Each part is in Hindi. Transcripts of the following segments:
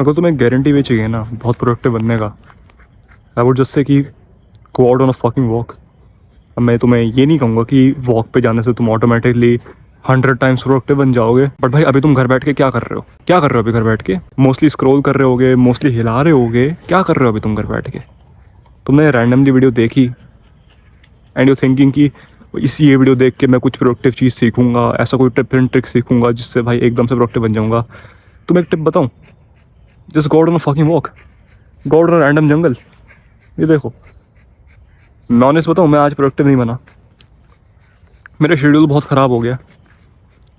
अगर तुम्हें गारंटी भी चाहिए ना बहुत प्रोडक्टिव बनने का, आई वुड जस्ट से कि गो out on a fucking walk. अब मैं तुम्हें ये नहीं कहूँगा कि वॉक पे जाने से तुम ऑटोमेटिकली 100 टाइम्स प्रोडक्टिव बन जाओगे, बट भाई अभी तुम घर बैठ के क्या कर रहे हो? क्या कर रहे हो अभी घर बैठ के? मोस्टली स्क्रॉल कर रहे होगे, मोस्टली हिला रहे होगे। क्या कर रहे हो अभी तुम घर बैठ के? तुमने रैंडमली वीडियो देखी एंड यू थिंकिंग कि इस ये वीडियो देख के मैं कुछ प्रोडक्टिव चीज़ सीखूंगा, ऐसा कोई टिप एंड ट्रिक सीखूंगा जिससे भाई एकदम से प्रोडक्टिव बन जाऊंगा। तुम एक टिप बताऊं, just go out on a fucking walk, go out on a random जंगल। ये देखो, मैं ऑनेस्ट बताऊं, मैं आज प्रोडक्टिव नहीं बना। मेरा शेड्यूल बहुत ख़राब हो गया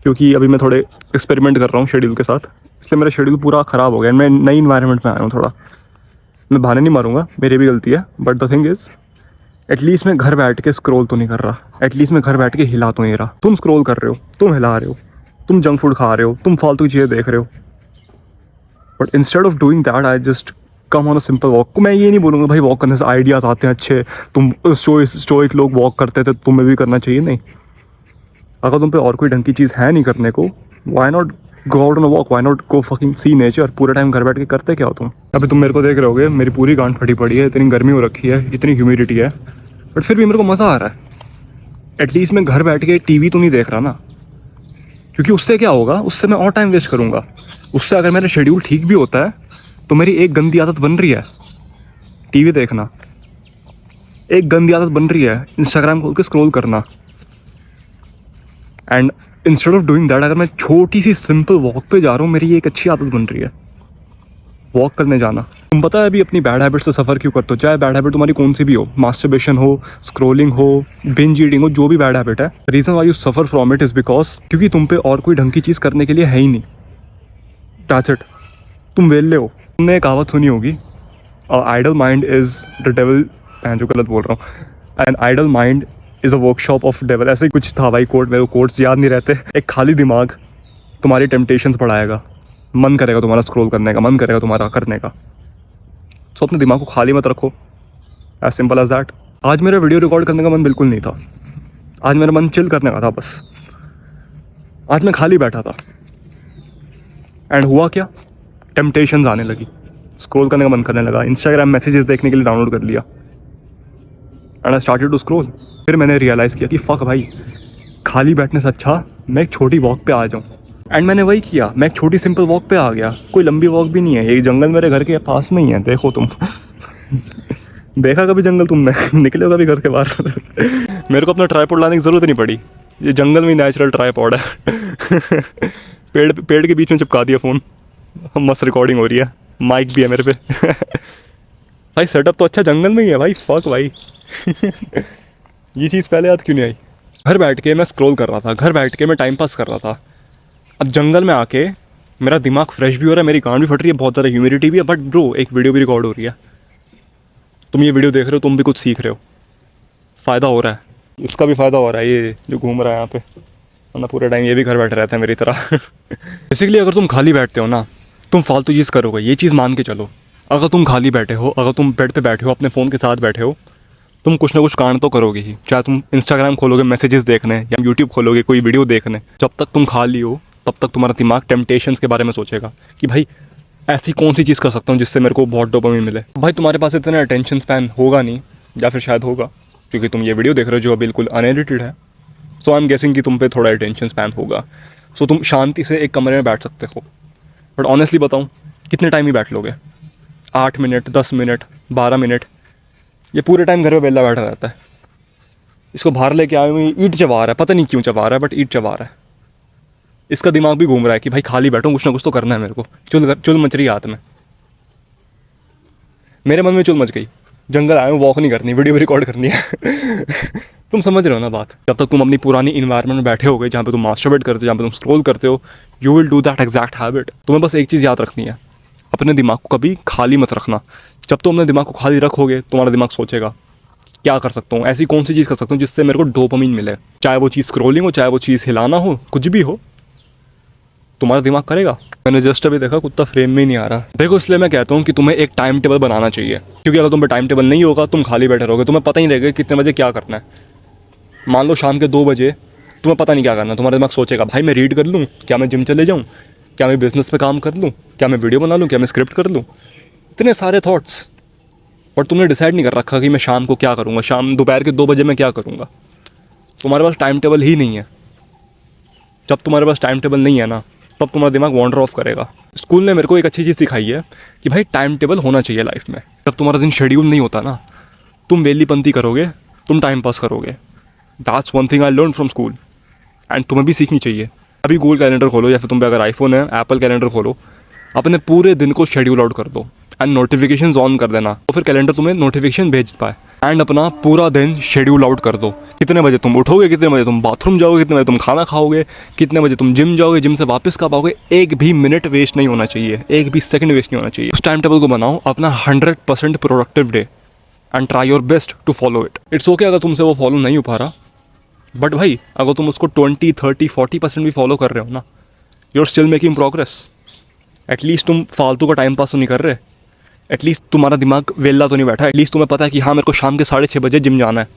क्योंकि अभी मैं थोड़े एक्सपेरिमेंट कर रहा हूँ शेड्यूल के साथ, इसलिए मेरा शेड्यूल पूरा ख़राब हो गया। मैं नई इन्वायरमेंट में आया हूँ थोड़ा। मैं बहाने नहीं मारूंगा, मेरी भी गलती है, but the thing is at least मैं घर बैठ के स्क्रॉल तो नहीं कर रहा, एटलीस्ट मैं घर बैठ के हिला तो नहीं रहा। तुम स्क्रॉल कर रहे हो, तुम हिला रहे हो, तुम जंक फूड खा रहे हो, तुम फालतू चीज़ें देख रहे हो, but instead of doing that I just come on a simple walk. मैं ये नहीं बोलूँगा भाई वॉक करने से आइडियाज़ आते हैं अच्छे, तुम स्टोइक लोग वॉक करते थे, तुम्हें भी करना चाहिए। नहीं, अगर तुम पे और कोई ढंग की चीज़ है नहीं करने को, why not go out on a walk, why not go fucking see nature. पूरे टाइम घर बैठ के करते क्या हो तुम? अभी तुम मेरे को देख रहे होगे, मेरी पूरी गांड फटी पड़ी है, इतनी गर्मी हो रखी है, इतनी ह्यूमिडिटी है, बट फिर भी मेरे को मज़ा आ रहा है। एटलीस्ट मैं घर बैठ के टीवी तो नहीं देख रहा ना, क्योंकि उससे क्या होगा, उससे मैं और टाइम वेस्ट करूँगा। उससे अगर मेरा शेड्यूल ठीक भी होता है तो मेरी एक गंदी आदत बन रही है टीवी देखना, एक गंदी आदत बन रही है इंस्टाग्राम खोल के स्क्रॉल करना। And instead of doing that, अगर मैं छोटी सी सिंपल वॉक पे जा रहा हूँ, मेरी एक अच्छी आदत बन रही है वॉक करने जाना। तुम पता है अभी अपनी बैड हैबिट से सफ़र क्यों करते हो? चाहे बैड हैबिट तुम्हारी कौन सी भी हो, मास्टरबेशन हो, स्क्रोलिंग हो, बिंज ईटिंग हो, जो भी बैड हैबिट है, reason why you suffer from it is because क्योंकि तुम पे और कोई ढंग की चीज़ करने के लिए है ही नहीं। That's it. तुम वेल्ले हो। तुमने एक कहावत सुनी होगी, idle mind is the devil, मैं जो गलत बोल रहा हूँ, an idle mind is a workshop of devil, ऐसे ही कुछ था भाई कोट, मेरे को कोट्स याद नहीं रहते। एक खाली दिमाग तुम्हारी टेम्पटेशंस बढ़ाएगा, मन करेगा तुम्हारा स्क्रॉल करने का, मन करेगा तुम्हारा करने का। सो अपने दिमाग को खाली मत रखो, एज सिंपल एज दैट। आज मेरा वीडियो रिकॉर्ड करने का मन बिल्कुल नहीं था, आज मेरा मन चिल करने का था बस। आज मैं खाली बैठा था एंड हुआ क्या, टेम्पटेशंस आने लगी, स्क्रॉल करने का मन करने लगा, इंस्टाग्राम मैसेजेस देखने के लिए डाउनलोड कर लिया and I started to scroll. फिर मैंने रियलाइज़ किया कि फ़क भाई, खाली बैठने से अच्छा मैं एक छोटी वॉक पे आ जाऊँ। एंड मैंने वही किया, मैं एक छोटी सिंपल वॉक पे आ गया। कोई लंबी वॉक भी नहीं है, ये जंगल मेरे घर के पास में ही है, देखो तुम। देखा कभी जंगल तुमने? निकले हो कभी घर के बाहर? मेरे को अपना ट्राइपॉड लाने की ज़रूरत नहीं पड़ी, ये जंगल में नेचुरल ट्राइपॉड है। पेड़ के बीच में चिपका दिया फ़ोन, मस्त रिकॉर्डिंग हो रही है, माइक भी है मेरे पे। भाई सेटअप तो अच्छा जंगल में ही है भाई, फक भाई। ये चीज़ पहले याद क्यों नहीं आई? घर बैठ के मैं स्क्रॉल कर रहा था, घर बैठ के मैं टाइम पास कर रहा था। अब जंगल में आके मेरा दिमाग फ्रेश भी हो रहा है, मेरी गांड भी फट रही है, बहुत ज़्यादा ह्यूमिडिटी भी है, बट ब्रो एक वीडियो भी रिकॉर्ड हो रही है। तुम ये वीडियो देख रहे हो, तुम भी कुछ सीख रहे हो, फ़ायदा हो रहा है, इसका भी फ़ायदा हो रहा है ये जो घूम रहा है यहाँ पे, वरना पूरे टाइम ये भी घर बैठे रहता है मेरी तरह। बेसिकली अगर तुम खाली बैठते हो ना, तुम फालतू चीज़ करोगे, ये चीज़ मान के चलो। अगर तुम खाली बैठे हो, अगर तुम बेड पे बैठे हो, अपने फ़ोन के साथ बैठे हो, तुम कुछ ना कुछ कांड तो करोगे ही। चाहे तुम इंस्टाग्राम खोलोगे मैसेजेस देखने, या यूट्यूब खोलोगे कोई वीडियो देखने, जब तक तुम खाली हो तब तक तुम्हारा दिमाग टेम्पटेशंस के बारे में सोचेगा कि भाई ऐसी कौन सी चीज़ कर सकता हूँ जिससे मेरे को बहुत डोपामिन मिले। भाई तुम्हारे पास इतना अटेंशन स्पैन होगा नहीं, या फिर शायद होगा, क्योंकि तुम ये वीडियो देख रहे हो जो बिल्कुल अनएडिटेड है। सो आई एम गेसिंग कि तुम पे थोड़ा अटेंशन स्पैन होगा, सो तुम शांति से एक कमरे में बैठ सकते हो। बट ऑनेस्टली बताऊँ, कितने टाइम ही बैठ लोगे? 8 मिनट, 10 मिनट, 12 मिनट? ये पूरे टाइम घर में बेला बैठा रहता है। इसको बाहर लेके आए हुए ईंट चबा रहा है, पता नहीं क्यों चबा रहा है, बट ईंट चबा रहा है। इसका दिमाग भी घूम रहा है कि भाई खाली बैठो, कुछ ना कुछ तो करना है मेरे को, चुल मच रही है हाथ में। मेरे मन में चुल मच गई, जंगल आए हूँ, वॉक नहीं करनी, वीडियो भी रिकॉर्ड करनी है। तुम समझ रहे हो ना बात? जब तक तुम अपनी पुरानी इन्वायरमेंट में बैठे होगे, जहाँ पे तुम मास्टरबेट करते हो, जहाँ पे तुम स्क्रॉल करते हो, you will do that exact habit. तुम्हें बस एक चीज़ याद रखनी है, अपने दिमाग को कभी खाली मत रखना। जब तुम अपने दिमाग को खाली रखोगे, तुम्हारा दिमाग सोचेगा क्या कर सकता हूँ, ऐसी कौन सी चीज़ कर सकता हूँ जिससे मेरे को डोपामिन मिले। चाहे वो चीज़ स्क्रॉलिंग हो, चाहे वो चीज़ हिलाना हो, कुछ भी हो, तुम्हारा दिमाग करेगा। मैंने जस्ट अभी देखा कुत्ता फ्रेम में नहीं आ रहा। देखो, इसलिए मैं कहता हूँ कि तुम्हें एक टाइम टेबल बनाना चाहिए, क्योंकि अगर तुम्हें टाइम टेबल नहीं होगा, तुम खाली बैठे रहोगे, तुम्हें पता ही नहीं रहेगा कितने बजे क्या करना है। मान लो शाम के 2 बजे तुम्हें पता नहीं क्या करना, तुम्हारा दिमाग सोचेगा भाई मैं रीड कर लूँ, क्या मैं जिम चले जाऊँ, क्या मैं बिज़नेस पे काम कर लूँ, क्या मैं वीडियो बना लूँ, क्या मैं स्क्रिप्ट कर लूँ, इतने सारे थॉट्स। और तुमने डिसाइड नहीं कर रखा कि मैं शाम को क्या करूँगा, शाम दोपहर के 2 बजे मैं क्या करूँगा। तुम्हारे पास टाइम टेबल ही नहीं है। जब तुम्हारे पास टाइम टेबल नहीं है ना, तब तुम्हारा दिमाग वॉन्डर ऑफ करेगा। स्कूल ने मेरे को एक अच्छी चीज़ सिखाई है कि भाई टाइम टेबल होना चाहिए लाइफ में। जब तुम्हारा दिन शेड्यूल नहीं होता ना, तुम वेलीपंती करोगे, तुम टाइम पास करोगे। That's one thing I learn from school and तुम्हें भी सीखनी चाहिए। अभी गूगल कैलेंडर खोलो, या फिर तुम पे अगर आईफोन है एप्पल कैलेंडर खोलो, अपने पूरे दिन को शेड्यूल आउट कर दो एंड नोटिफिकेशंस ऑन कर देना, तो फिर कैलेंडर तुम्हें नोटिफिकेशन भेज पाए। एंड अपना पूरा दिन शेड्यूल आउट कर दो। कितने बजे तुम उठोगे, कितने बजे तुम बाथरूम जाओगे, कितने बजे तुम खाना खाओगे, कितने बजे तुम जिम जाओगे, जिम से वापस कब आओगे। एक भी मिनट वेस्ट नहीं होना चाहिए, एक भी सेकंड वेस्ट नहीं होना चाहिए। उस टाइम टेबल को बनाओ अपना 100% productive day and try your best to follow it. It's okay अगर तुमसे वो फॉलो नहीं हो पा रहा, बट भाई अगर तुम उसको 20, 30, 40% भी फॉलो कर रहे हो ना, you are still making progress. At least तुम फालतू का टाइम पास तो नहीं कर रहे। एटलीस्ट तुम्हारा दिमाग वेला तो नहीं बैठा। एटलीस्ट तुम्हें पता है कि हाँ मेरे को शाम के 6:30 बजे जिम जाना है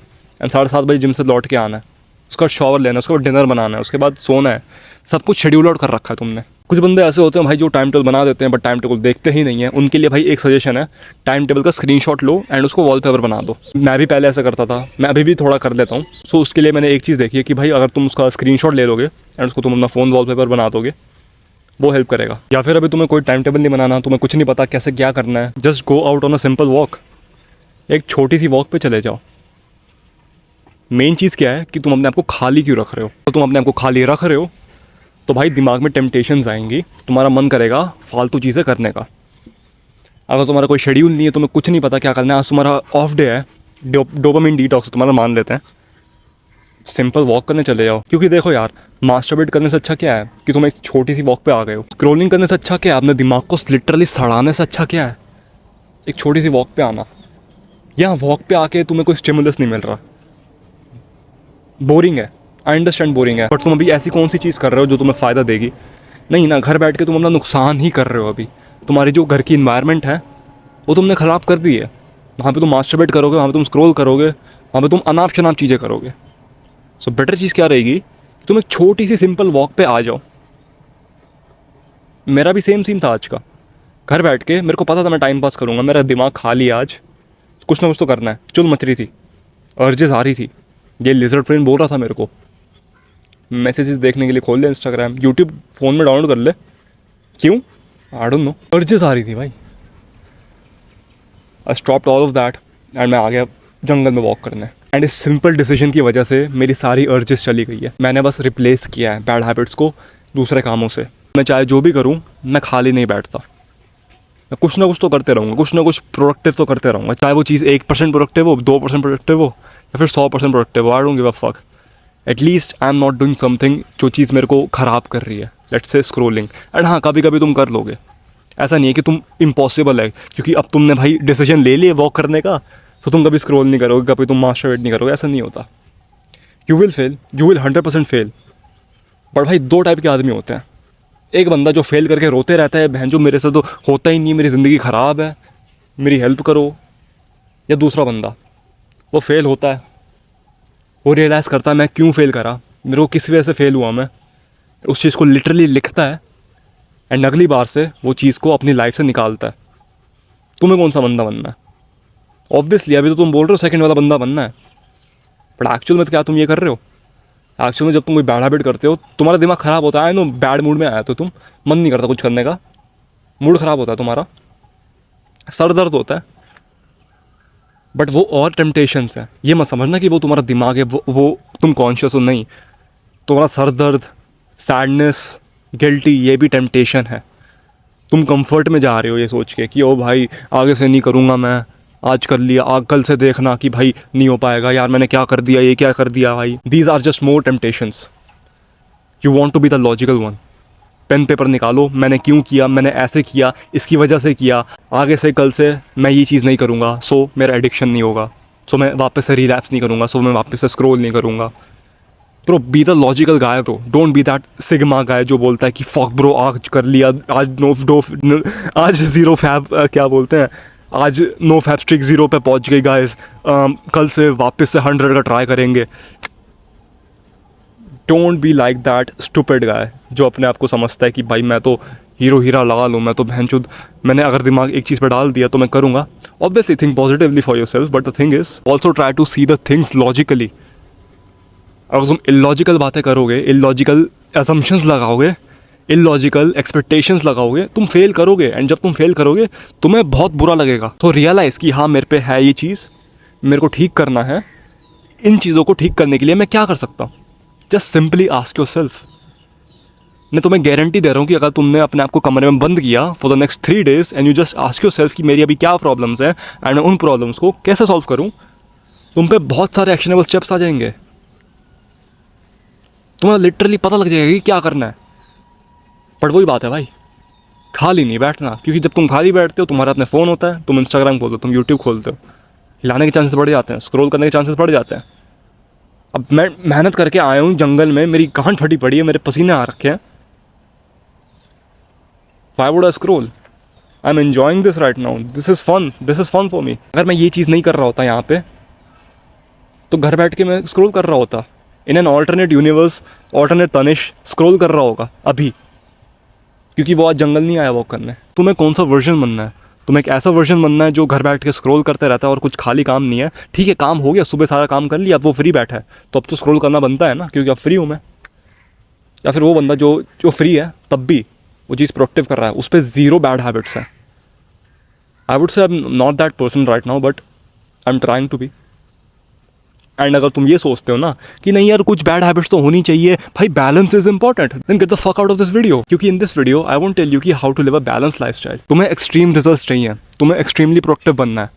एंड 7:30 बजे जिम से लौट के आना है, उसका शॉवर लेना है, उसके बाद डिनर बनाना है, उसके बाद सोना है। सब कुछ शेड्यूल आउट कर रखा है तुमने। कुछ बंदे ऐसे होते हैं भाई जो टाइम टेबल बना देते हैं बट टाइम टेबल देखते ही नहीं है। उनके लिए भाई एक सजेशन है, टाइम टेबल का स्क्रीनशॉट लो एंड उसको वॉलपेपर बना दो। मैं भी पहले ऐसा करता था, मैं अभी भी थोड़ा कर लेता हूँ। सो उसके लिए मैंने एक चीज़ देखी है कि भाई अगर तुम उसका स्क्रीनशॉट ले लोगे एंड उसको तुम अपना फ़ोन वॉलपेपर बना दोगे, वो हेल्प करेगा। या फिर अभी तुम्हें कोई टाइम टेबल नहीं बनाना, तुम्हें कुछ नहीं पता कैसे क्या करना है, just go out on a simple walk. एक छोटी सी वॉक पे चले जाओ। मेन चीज़ क्या है कि तुम अपने आप को खाली क्यों रख रहे हो। तो तुम अपने आप को खाली रख रहे हो तो भाई दिमाग में टेम्पटेशंस आएंगी, तुम्हारा मन करेगा फालतू चीज़ें करने का। अगर तुम्हारा कोई शेड्यूल नहीं है, तुम्हें कुछ नहीं पता क्या करना है, आज तुम्हारा ऑफ डे है, डोपामिन डिटॉक्स तुम्हारा मान लेते हैं, सिंपल वॉक करने चले जाओ। क्योंकि देखो यार, मास्टरबेट करने से अच्छा क्या है कि तुम एक छोटी सी वॉक पे आ गए हो। स्क्रोलिंग करने से अच्छा क्या है, अपने दिमाग को लिटरली सड़ाने से अच्छा क्या है, एक छोटी सी वॉक पे आना। यहाँ वॉक पे आके तुम्हें कोई स्टिमुलस नहीं मिल रहा, बोरिंग है। आई अंडरस्टैंड बोरिंग है, बट तुम अभी ऐसी कौन सी चीज़ कर रहे हो जो तुम्हें फ़ायदा देगी? नहीं ना, घर बैठ के तुम अपना नुकसान ही कर रहे हो। अभी तुम्हारी जो घर की इन्वायरमेंट है वो तुमने ख़राब कर दी है। वहाँ पे तुम मास्टरबेट करोगे, वहाँ पे तुम स्क्रॉल करोगे, वहाँ पे तुम अनाप शनाप चीज़ें करोगे। सो बेटर चीज़ क्या रहेगी, तुम एक छोटी सी सिंपल वॉक पे आ जाओ। मेरा भी सेम सीन था आज का। घर बैठ के मेरे को पता था मैं टाइम पास करूँगा, मेरा दिमाग खाली, आज कुछ ना कुछ तो करना है। चुल मच रही थी, अर्जेस आ रही थी, ये लिजर्ड ब्रेन बोल रहा था मेरे को मैसेजेस देखने के लिए खोल ले इंस्टाग्राम, यूट्यूब फ़ोन में डाउनलोड कर ले। क्यों? आई डोंट नो, अर्जेस आ रही थी भाई। I stopped all of that and मैं आ गया जंगल में वॉक करने। एंड इस सिंपल डिसीजन की वजह से मेरी सारी अर्जेस चली गई है। मैंने बस रिप्लेस किया है बैड हैबिट्स को दूसरे कामों से। मैं चाहे जो भी करूँ, मैं खाली नहीं बैठता, मैं कुछ ना कुछ तो करते रहूँगा, कुछ ना कुछ प्रोडक्टिव तो करते रहूँगा। चाहे वो चीज़ 1% प्रोडक्टिव हो, 2% प्रोडक्टिव हो, या फिर 100% प्रोडक्टिव हो, I don't give a fuck. At least I am not doing something जो चीज़ मेरे को ख़राब कर रही है, लेट्स से स्क्रोलिंग। एंड हाँ, कभी कभी तुम कर लोगे, ऐसा नहीं है कि तुम इम्पॉसिबल है, क्योंकि अब तुमने भाई डिसीजन ले लिया वॉक करने का, तो तुम कभी स्क्रॉल नहीं करोगे, कभी तुम मास्टरबेट नहीं करोगे, ऐसा नहीं होता। You will fail, you will 100% fail. But भाई 2 टाइप के आदमी होते हैं। एक बंदा जो फेल करके रोते रहता है, बहन जो मेरे से तो होता ही नहीं, मेरी ज़िंदगी ख़राब है, मेरी हेल्प करो। या दूसरा बंदा, वो फेल होता है, वो रियलाइज़ करता है मैं क्यों फेल करा, मेरे को किस वजह से फेल हुआ, मैं उस चीज़ को लिटरली लिखता है एंड अगली बार से वो चीज़ को अपनी लाइफ से निकालता है। तुम्हें कौन सा बंदा बनना है? ऑब्वियसली अभी तो तुम बोल रहे हो सेकंड वाला बंदा बनना है, बट एक्चुअल में तो क्या तुम ये कर रहे हो? एक्चुअल में जब तुम कोई बैड हैबिट करते हो, तुम्हारा दिमाग ख़राब होता है नो, बैड मूड में आया तो तुम मन नहीं करता कुछ करने का, मूड ख़राब होता है तुम्हारा, सर दर्द होता है। बट वो और टेम्पटेशंस है, ये मत समझना कि वो तुम्हारा दिमाग है, वो तुम कॉन्शियस हो, नहीं। तुम्हारा सर दर्द, सैडनेस, गिल्टी, ये भी टेम्पटेशन है। तुम कंफर्ट में जा रहे हो ये सोच के कि ओ भाई आगे से नहीं करूँगा, मैं आज कर लिया, कल से देखना कि भाई नहीं हो पाएगा, यार मैंने क्या कर दिया, ये क्या कर दिया भाई। These are just more temptations. You want to be the logical one. Pen paper निकालो, मैंने क्यों किया, मैंने ऐसे किया, इसकी वजह से किया, आगे से कल से मैं ये चीज़ नहीं करूँगा, सो मेरा एडिक्शन नहीं होगा, सो मैं वापस से रिलैप्स नहीं करूँगा, सो मैं वापस से स्क्रॉल नहीं करूँगा। Bro be the logical guy bro, don't be that sigma guy जो बोलता है कि फक ब्रो आज कर लिया, आज ज़ीरो फैब क्या बोलते हैं, आज नो फैब स्ट्रिक 0 पे पहुंच गई गाइस, कल से वापस से 100 का ट्राई करेंगे। Don't be like that stupid guy जो अपने आप को समझता है कि भाई मैं तो हीरो हीरा लगा लूँ, मैं तो बहनचोद, मैंने अगर दिमाग एक चीज़ पर डाल दिया तो मैं करूँगा. Obviously think positively for yourself, but the thing is also try to see the things logically. अगर तुम इलॉजिकल बातें करोगे, इलॉजिकल असम्पशंस लगाओगे, इलॉजिकल एक्सपेक्टेशंस लगाओगे, तुम फेल करोगे. एंड जब तुम फेल करोगे तुम्हें बहुत बुरा लगेगा. तो रियलाइज़ कि हाँ मेरे पे है ये चीज़, मेरे को ठीक करना है. इन चीज़ों को ठीक करने के लिए मैं क्या कर सकता हूँ? Just simply ask your self. मैं तुम्हें गारंटी दे रहा हूँ कि अगर तुमने अपने आप को कमरे में बंद किया for the next 3 days and you just ask your self कि मेरी अभी क्या प्रॉब्लम्स हैं एंड मैं उन प्रॉब्लम्स को कैसे सॉल्व करूँ, तुम पे बहुत सारे एक्शनेबल स्टेप्स आ जाएंगे. तुम्हें लिटरली पता लग जाएगा कि क्या करना है. बट वही बात है भाई, खाली नहीं बैठना. क्योंकि जब तुम खाली बैठते हो, तुम्हारा अपने फ़ोन होता है, तुम इंस्टाग्राम खोलते हो, तुम यूट्यूब खोलते हो, हिलाने के चांसेस बढ़ जाते हैं, स्क्रॉल करने के चांसेस बढ़ जाते हैं. अब मैं मेहनत करके आया हूँ जंगल में, मेरी गांठ फटी पड़ी है, मेरे पसीने आ रखे हैं. Why would I scroll? I'm enjoying this right now. This is fun. This is fun for me. अगर मैं ये चीज़ नहीं कर रहा होता यहाँ पे, तो घर बैठ के मैं स्क्रॉल कर रहा होता. In an alternate universe, alternate Tanish scroll कर रहा होगा अभी, क्योंकि वो आज जंगल नहीं आया वॉक करने. तुम्हें कौन सा वर्जन बनना है? तुम्हें एक ऐसा वर्जन बनना है जो घर बैठ के स्क्रॉल करते रहता है और कुछ खाली काम नहीं है. ठीक है, काम हो गया, सुबह सारा काम कर लिया, अब वो फ्री बैठा है, तो अब तो स्क्रॉल करना बनता है ना, क्योंकि अब फ्री हूँ मैं. या फिर वो बंदा जो फ्री है तब भी वो चीज़ प्रोडक्टिव कर रहा है, उस पर ज़ीरो बैड हैबिट्स हैं. I would say I am not that person right now, but I am trying to be. And अगर तुम ये सोचते हो ना कि नहीं यार कुछ बैड हैबिट्स तो होनी चाहिए भाई, balance is important, then get the fuck out of this video. क्योंकि in this video I won't tell you कि how to live a balance lifestyle. तुम्हें एक्सट्रीम रिजल्ट्स चाहिए, तुम्हें एक्सट्रीमली प्रोडक्टिव बनना है,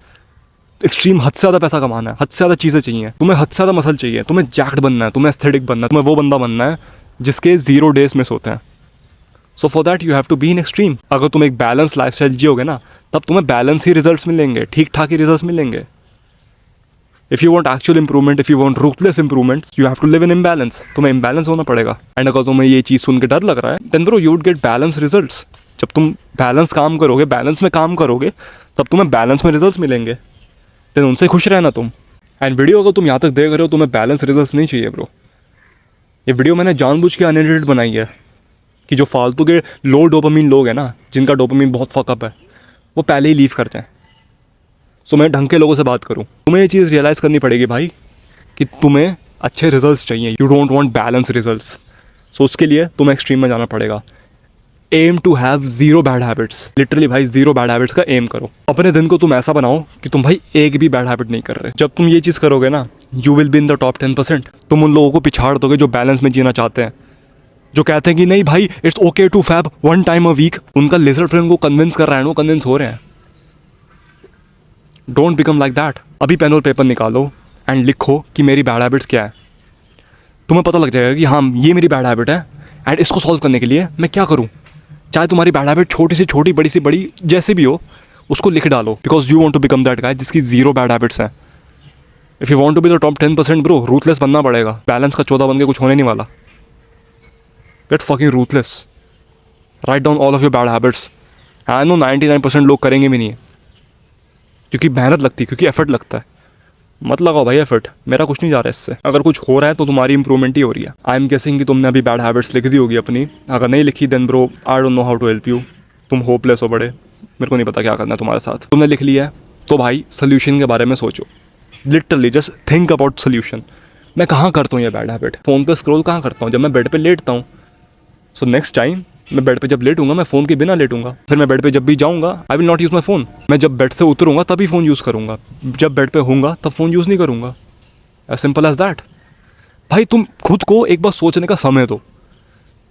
एक्सट्रीम हद से ज़्यादा पैसा कमाना है, हद से ज़्यादा चीज़ें चाहिए, तुम्हें हद से ज़्यादा मसल चाहिए, तुम्हें जैक्ड बनना है, तुम्हें एस्थेटिक बनना है, तुम्हें वो बंदा बनना है जिसके 0 days मिस होते हैं. So for that you have to be in extreme. अगर तुम एक बैलेंस लाइफस्टाइल जियोगे ना, तब तुम्हें बैलेंस ही रिजल्ट्स मिलेंगे, ठीक ठाक ही रिजल्ट्स मिलेंगे. If you want actual improvement, if you want ruthless improvement, you have to live in imbalance. तुम्हें इम्बैलेंस होना पड़ेगा. एंड अगर तुम्हें ये चीज़ सुन के डर लग रहा है, then bro you would get balance results. जब तुम बैलेंस काम करोगे, बैलेंस में काम करोगे, तब तुम्हें बैलेंस में रिजल्ट्स मिलेंगे. देन उनसे खुश रहना तुम. एंड वीडियो अगर तुम यहाँ तक देख रहे हो, तुम्हें बैलेंस रिजल्ट्स नहीं चाहिए ब्रो. ये वीडियो मैंने जानबूझ के अनएडिटेड बनाई है कि जो फालतू के लो डोपामिन लोग हैं ना, जिनका डोपामिन बहुत फकअप है, वो पहले ही लीव कर जाएं. सो मैं ढंग के लोगों से बात करूं. तुम्हें ये चीज़ रियलाइज़ करनी पड़ेगी भाई कि तुम्हें अच्छे रिजल्ट्स चाहिए. You don't want balance results. So उसके लिए तुम्हें एक्सट्रीम में जाना पड़ेगा. Aim to have zero bad habits. Literally भाई ज़ीरो बैड हैबिट्स का एम करो. अपने दिन को तुम ऐसा बनाओ कि तुम भाई एक भी बैड हैबिट नहीं कर रहे. जब तुम ये चीज़ करोगे ना, you will be in the top 10%. तुम उन लोगों को पिछाड़ दोगे जो बैलेंस में जीना चाहते हैं, जो कहते हैं कि नहीं भाई it's okay to fap 1 time a week. उनका लिजर्ड फ्रेंड को कन्विंस कर रहा है, वो कन्विंस हो रहे हैं. Don't become like that. अभी पेन और पेपर निकालो एंड लिखो कि मेरी बैड हैबिट्स क्या है. तुम्हें पता लग जाएगा कि हाँ ये मेरी बैड हैबिट है एंड इसको सॉल्व करने के लिए मैं क्या करूँ. चाहे तुम्हारी बैड हैबिट छोटी से छोटी, बड़ी से बड़ी, जैसे भी हो, उसको लिख डालो. Because you want to become that guy जिसकी ज़ीरो बैड हैबिट्स हैं. If you want to be the top 10% bro, ruthless बनना पड़ेगा. बैलेंस का 14 बन के कुछ होने नहीं वाला. Get fucking ruthless. Write down all of your bad habits. I know 99% लोग करेंगे भी नहीं, क्योंकि मेहनत लगती है, क्योंकि एफर्ट लगता है. मत लगाओ भाई एफर्ट, मेरा कुछ नहीं जा रहा है इससे. अगर कुछ हो रहा है तो तुम्हारी इंप्रूवमेंट ही हो रही है. आई एम गेसिंग कि तुमने अभी बैड हैबिट्स लिख दी होगी अपनी. अगर नहीं लिखी then bro I don't know how to help you. तुम होपलेस हो बड़े, मेरे को नहीं पता क्या करना है तुम्हारे साथ. तुमने लिख लिया है तो भाई सोल्यूशन के बारे में सोचो. Literally just think about solution. मैं कहाँ करता हूँ ये बैड हैबिट? फ़ोन पे स्क्रॉल कहाँ करता हूँ? जब मैं बेड पे लेटता हूँ. सो नेक्स्ट टाइम मैं बेड पे जब लेटूंगा, मैं फ़ोन के बिना लेटूंगा. फिर मैं बेड पे जब भी जाऊँगा, I will not use my phone. मैं जब बेड से उतरूँगा तभी फ़ोन यूज़ करूँगा. जब बेड पे होऊंगा तब फ़ोन यूज़ नहीं करूँगा. As simple as that. भाई तुम खुद को एक बार सोचने का समय दो.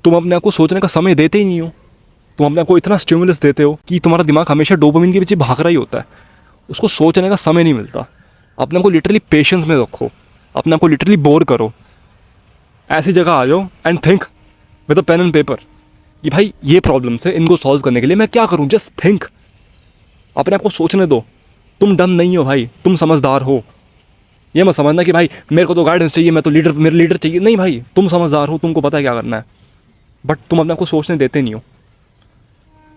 तुम अपने आप को सोचने का समय देते ही नहीं हो. तुम अपने आप को इतना स्टिमुलस देते हो कि तुम्हारा दिमाग हमेशा डोपामिन के पीछे भाग रहा ही होता है. उसको सोचने का समय नहीं मिलता. अपने आप को लिटरली पेशेंस में रखो. अपने आप को लिटरली बोर करो. ऐसी जगह आ जाओ and think with a pen and paper कि भाई ये प्रॉब्लम्स है, इनको सॉल्व करने के लिए मैं क्या करूँ. Just think. अपने आप को सोचने दो. तुम डम नहीं हो भाई, तुम समझदार हो. ये मत समझना कि भाई मेरे को तो गाइडेंस चाहिए, मैं तो लीडर, मेरे लीडर चाहिए. नहीं भाई, तुम समझदार हो, तुमको पता है क्या करना है. बट तुम अपने आप को सोचने देते नहीं हो.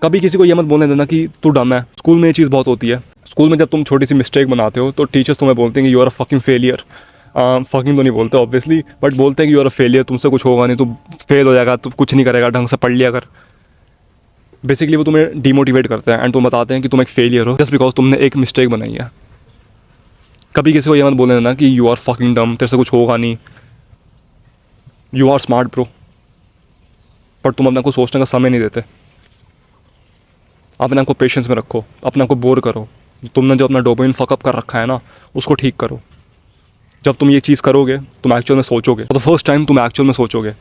कभी किसी को ये मत बोलने देना कि तू डम है. स्कूल में ये चीज़ बहुत होती है. स्कूल में जब तुम छोटी सी मिस्टेक बनाते हो तो टीचर्स तुम्हें बोलते हैं कि you are a fucking failure. Fucking तो नहीं बोलते ऑब्वियसली, बट बोलते हैं कि यू आर अ फेलियर, तुमसे कुछ होगा नहीं, तू फेल हो जाएगा, तू कुछ नहीं करेगा, ढंग से पढ़ लिया कर। बेसिकली वो तुम्हें डीमोटिवेट करते हैं एंड तुम बताते हैं कि तुम एक फेलियर हो जस्ट बिकॉज तुमने एक मिस्टेक बनाई है। कभी किसी को ये मत बोलने देना कि यू आर फकिंग डम, तेरे से कुछ होगा नहीं, यू आर स्मार्ट ब्रो। पर तुम अपने को सोचने का समय नहीं देते। अपने आप को पेशेंस में रखो, अपने आप को बोर करो। तुमने जो अपना डोपामिन फकअप कर रखा है ना, उसको ठीक करो। जब तुम ये चीज़ करोगे, तुम एक्चुअल में सोचोगे, फॉर द फर्स्ट टाइम तुम एक्चुअल में सोचोगे,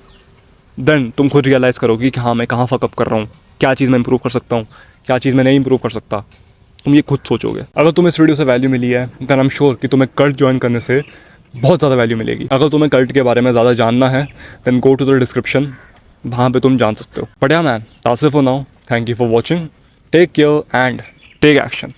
देन तुम खुद रियलाइज़ करोगे कि हाँ मैं कहाँ फकअप कर रहा हूँ, क्या चीज़ मैं इंप्रूव कर सकता हूँ, क्या चीज़ मैं नहीं इंप्रूव कर सकता। तुम ये खुद सोचोगे। अगर तुम्हें इस वीडियो से वैल्यू मिली है, देन आई एम श्योर कि तुम्हें कल्ट ज्वाइन करने से बहुत ज़्यादा वैल्यू मिलेगी। अगर तुम्हें कल्ट के बारे में ज़्यादा जानना है, then go to the description, वहाँ पे तुम जान सकते हो। But yeah man, that's it for now. Thank you for watching, take care and take action.